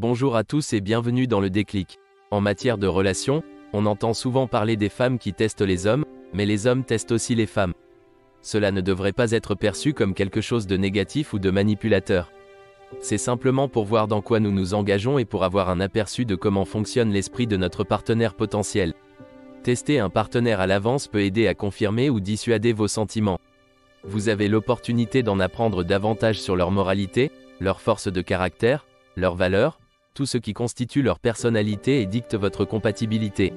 Bonjour à tous et bienvenue dans le déclic. En matière de relations, on entend souvent parler des femmes qui testent les hommes, mais les hommes testent aussi les femmes. Cela ne devrait pas être perçu comme quelque chose de négatif ou de manipulateur. C'est simplement pour voir dans quoi nous nous engageons et pour avoir un aperçu de comment fonctionne l'esprit de notre partenaire potentiel. Tester un partenaire à l'avance peut aider à confirmer ou dissuader vos sentiments. Vous avez l'opportunité d'en apprendre davantage sur leur moralité, leur force de caractère, leurs valeurs, tout ce qui constitue leur personnalité et dicte votre compatibilité.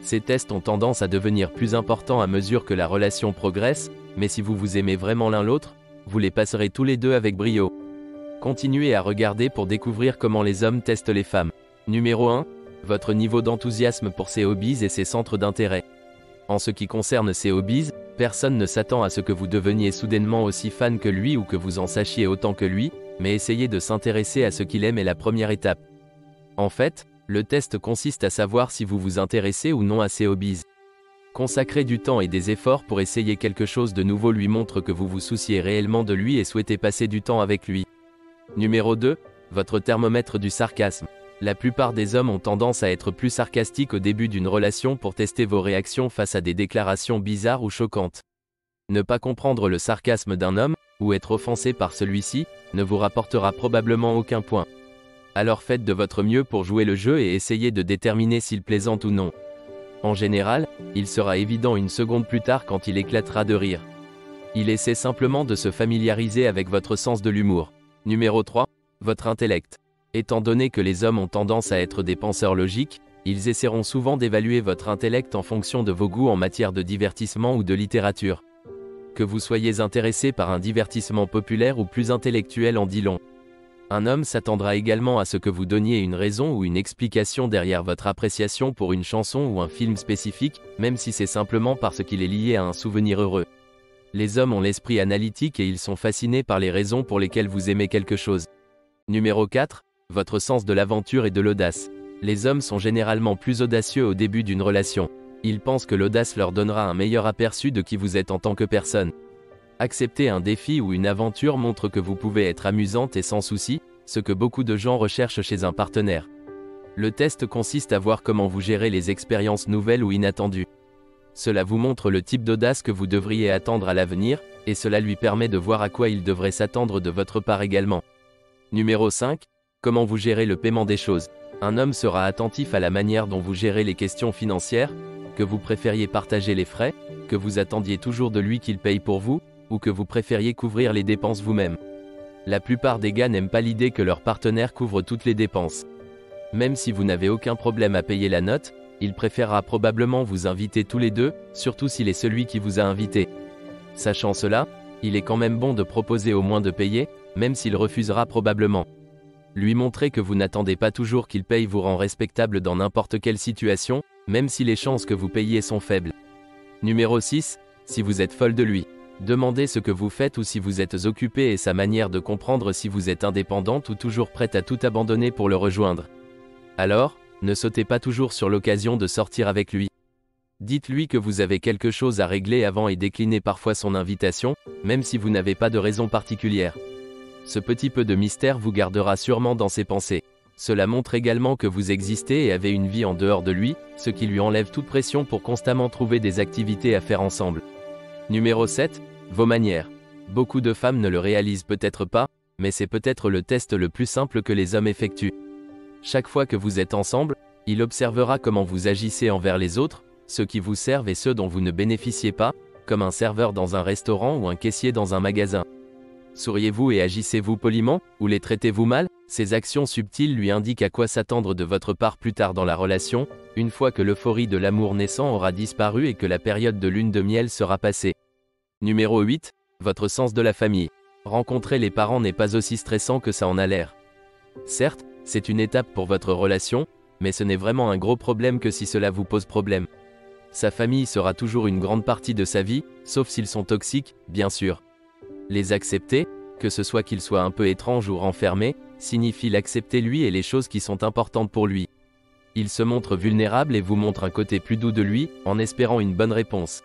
Ces tests ont tendance à devenir plus importants à mesure que la relation progresse, mais si vous vous aimez vraiment l'un l'autre, vous les passerez tous les deux avec brio. Continuez à regarder pour découvrir comment les hommes testent les femmes. Numéro 1. Votre niveau d'enthousiasme pour ses hobbies et ses centres d'intérêt. En ce qui concerne ses hobbies, personne ne s'attend à ce que vous deveniez soudainement aussi fan que lui ou que vous en sachiez autant que lui, mais essayer de s'intéresser à ce qu'il aime est la première étape. En fait, le test consiste à savoir si vous vous intéressez ou non à ses hobbies. Consacrer du temps et des efforts pour essayer quelque chose de nouveau lui montre que vous vous souciez réellement de lui et souhaitez passer du temps avec lui. Numéro 2. Votre thermomètre du sarcasme. La plupart des hommes ont tendance à être plus sarcastiques au début d'une relation pour tester vos réactions face à des déclarations bizarres ou choquantes. Ne pas comprendre le sarcasme d'un homme, ou être offensé par celui-ci, ne vous rapportera probablement aucun point. Alors faites de votre mieux pour jouer le jeu et essayez de déterminer s'il plaisante ou non. En général, il sera évident une seconde plus tard quand il éclatera de rire. Il essaie simplement de se familiariser avec votre sens de l'humour. Numéro 3. Votre intellect. Étant donné que les hommes ont tendance à être des penseurs logiques, ils essaieront souvent d'évaluer votre intellect en fonction de vos goûts en matière de divertissement ou de littérature. Que vous soyez intéressé par un divertissement populaire ou plus intellectuel en dit long. Un homme s'attendra également à ce que vous donniez une raison ou une explication derrière votre appréciation pour une chanson ou un film spécifique, même si c'est simplement parce qu'il est lié à un souvenir heureux. Les hommes ont l'esprit analytique et ils sont fascinés par les raisons pour lesquelles vous aimez quelque chose. Numéro 4. Votre sens de l'aventure et de l'audace. Les hommes sont généralement plus audacieux au début d'une relation. Ils pensent que l'audace leur donnera un meilleur aperçu de qui vous êtes en tant que personne. Accepter un défi ou une aventure montre que vous pouvez être amusante et sans souci, ce que beaucoup de gens recherchent chez un partenaire. Le test consiste à voir comment vous gérez les expériences nouvelles ou inattendues. Cela vous montre le type d'audace que vous devriez attendre à l'avenir, et cela lui permet de voir à quoi il devrait s'attendre de votre part également. Numéro 5. Comment vous gérez le paiement des choses. Un homme sera attentif à la manière dont vous gérez les questions financières, que vous préfériez partager les frais, que vous attendiez toujours de lui qu'il paye pour vous, ou que vous préfériez couvrir les dépenses vous-même. La plupart des gars n'aiment pas l'idée que leur partenaire couvre toutes les dépenses. Même si vous n'avez aucun problème à payer la note, il préférera probablement vous inviter tous les deux, surtout s'il est celui qui vous a invité. Sachant cela, il est quand même bon de proposer au moins de payer, même s'il refusera probablement. Lui montrer que vous n'attendez pas toujours qu'il paye vous rend respectable dans n'importe quelle situation, même si les chances que vous payiez sont faibles. Numéro 6. Si vous êtes folle de lui. Demandez ce que vous faites ou si vous êtes occupé et sa manière de comprendre si vous êtes indépendante ou toujours prête à tout abandonner pour le rejoindre. Alors, ne sautez pas toujours sur l'occasion de sortir avec lui. Dites-lui que vous avez quelque chose à régler avant et déclinez parfois son invitation, même si vous n'avez pas de raison particulière. Ce petit peu de mystère vous gardera sûrement dans ses pensées. Cela montre également que vous existez et avez une vie en dehors de lui, ce qui lui enlève toute pression pour constamment trouver des activités à faire ensemble. Numéro 7. Vos manières. Beaucoup de femmes ne le réalisent peut-être pas, mais c'est peut-être le test le plus simple que les hommes effectuent. Chaque fois que vous êtes ensemble, il observera comment vous agissez envers les autres, ceux qui vous servent et ceux dont vous ne bénéficiez pas, comme un serveur dans un restaurant ou un caissier dans un magasin. Souriez-vous et agissez-vous poliment, ou les traitez-vous mal? Ces actions subtiles lui indiquent à quoi s'attendre de votre part plus tard dans la relation, une fois que l'euphorie de l'amour naissant aura disparu et que la période de lune de miel sera passée. Numéro 8. Votre sens de la famille. Rencontrer les parents n'est pas aussi stressant que ça en a l'air. Certes, c'est une étape pour votre relation, mais ce n'est vraiment un gros problème que si cela vous pose problème. Sa famille sera toujours une grande partie de sa vie, sauf s'ils sont toxiques, bien sûr. Les accepter, que ce soit qu'ils soient un peu étranges ou renfermés, signifie l'accepter lui et les choses qui sont importantes pour lui. Il se montre vulnérable et vous montre un côté plus doux de lui, en espérant une bonne réponse.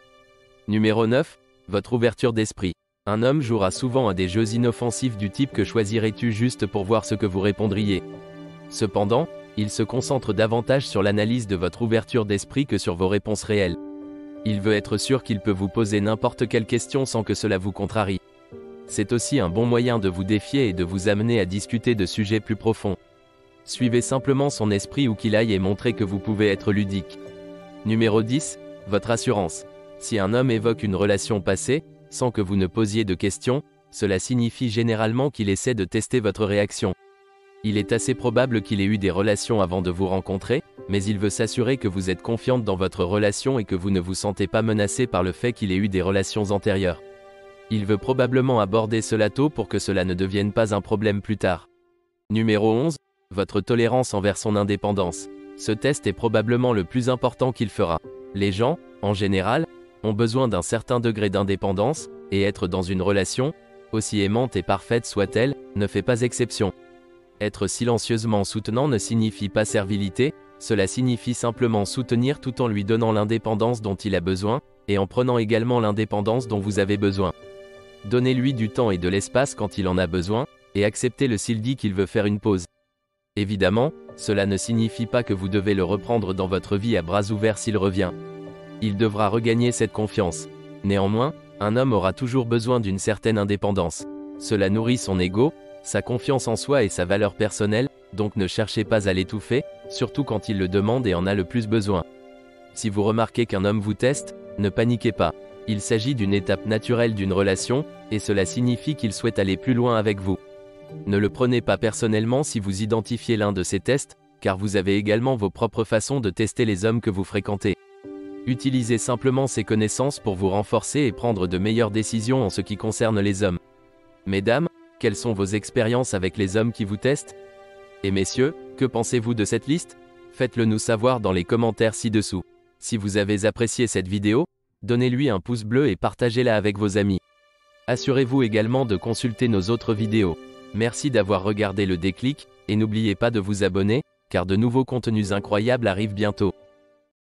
Numéro 9. Votre ouverture d'esprit. Un homme jouera souvent à des jeux inoffensifs du type que choisirais-tu juste pour voir ce que vous répondriez. Cependant, il se concentre davantage sur l'analyse de votre ouverture d'esprit que sur vos réponses réelles. Il veut être sûr qu'il peut vous poser n'importe quelle question sans que cela vous contrarie. C'est aussi un bon moyen de vous défier et de vous amener à discuter de sujets plus profonds. Suivez simplement son esprit où qu'il aille et montrez que vous pouvez être ludique. Numéro 10, votre assurance. Si un homme évoque une relation passée, sans que vous ne posiez de questions, cela signifie généralement qu'il essaie de tester votre réaction. Il est assez probable qu'il ait eu des relations avant de vous rencontrer, mais il veut s'assurer que vous êtes confiante dans votre relation et que vous ne vous sentez pas menacée par le fait qu'il ait eu des relations antérieures. Il veut probablement aborder cela tôt pour que cela ne devienne pas un problème plus tard. Numéro 11, votre tolérance envers son indépendance. Ce test est probablement le plus important qu'il fera. Les gens, en général, ont besoin d'un certain degré d'indépendance, et être dans une relation, aussi aimante et parfaite soit-elle, ne fait pas exception. Être silencieusement soutenant ne signifie pas servilité, cela signifie simplement soutenir tout en lui donnant l'indépendance dont il a besoin, et en prenant également l'indépendance dont vous avez besoin. Donnez-lui du temps et de l'espace quand il en a besoin, et acceptez-le s'il dit qu'il veut faire une pause. Évidemment, cela ne signifie pas que vous devez le reprendre dans votre vie à bras ouverts s'il revient. Il devra regagner cette confiance. Néanmoins, un homme aura toujours besoin d'une certaine indépendance. Cela nourrit son ego, sa confiance en soi et sa valeur personnelle, donc ne cherchez pas à l'étouffer, surtout quand il le demande et en a le plus besoin. Si vous remarquez qu'un homme vous teste, ne paniquez pas. Il s'agit d'une étape naturelle d'une relation, et cela signifie qu'il souhaite aller plus loin avec vous. Ne le prenez pas personnellement si vous identifiez l'un de ces tests, car vous avez également vos propres façons de tester les hommes que vous fréquentez. Utilisez simplement ces connaissances pour vous renforcer et prendre de meilleures décisions en ce qui concerne les hommes. Mesdames, quelles sont vos expériences avec les hommes qui vous testent? Et messieurs, que pensez-vous de cette liste? Faites-le nous savoir dans les commentaires ci-dessous. Si vous avez apprécié cette vidéo, donnez-lui un pouce bleu et partagez-la avec vos amis. Assurez-vous également de consulter nos autres vidéos. Merci d'avoir regardé le déclic, et n'oubliez pas de vous abonner, car de nouveaux contenus incroyables arrivent bientôt.